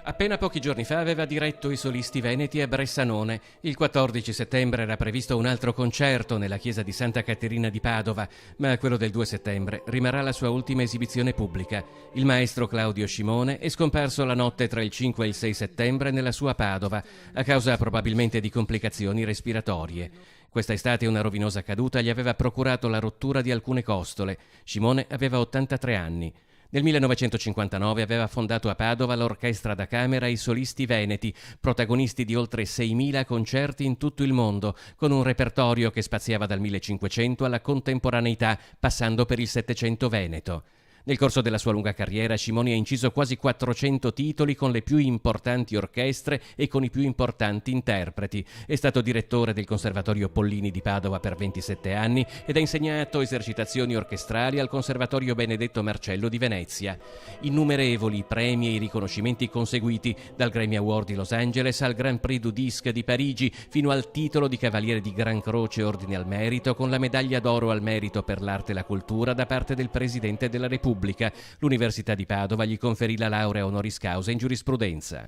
Appena pochi giorni fa aveva diretto i solisti veneti a Bressanone. Il 14 settembre era previsto un altro concerto nella chiesa di Santa Caterina di Padova, ma quello del 2 settembre rimarrà la sua ultima esibizione pubblica. Il maestro Claudio Scimone è scomparso la notte tra il 5 e il 6 settembre nella sua Padova, a causa probabilmente di complicazioni respiratorie. Questa estate una rovinosa caduta gli aveva procurato la rottura di alcune costole. Scimone aveva 83 anni. Nel 1959 aveva fondato a Padova l'Orchestra da Camera I Solisti Veneti, protagonisti di oltre 6.000 concerti in tutto il mondo, con un repertorio che spaziava dal 1500 alla contemporaneità, passando per il Settecento veneto. Nel corso della sua lunga carriera Scimone ha inciso quasi 400 titoli con le più importanti orchestre e con i più importanti interpreti. È stato direttore del Conservatorio Pollini di Padova per 27 anni ed ha insegnato esercitazioni orchestrali al Conservatorio Benedetto Marcello di Venezia. Innumerevoli i premi e i riconoscimenti conseguiti, dal Grammy Award di Los Angeles al Grand Prix du Disque di Parigi, fino al titolo di Cavaliere di Gran Croce Ordine al Merito, con la medaglia d'oro al merito per l'arte e la cultura da parte del Presidente della Repubblica. L'Università di Padova gli conferì la laurea honoris causa in giurisprudenza.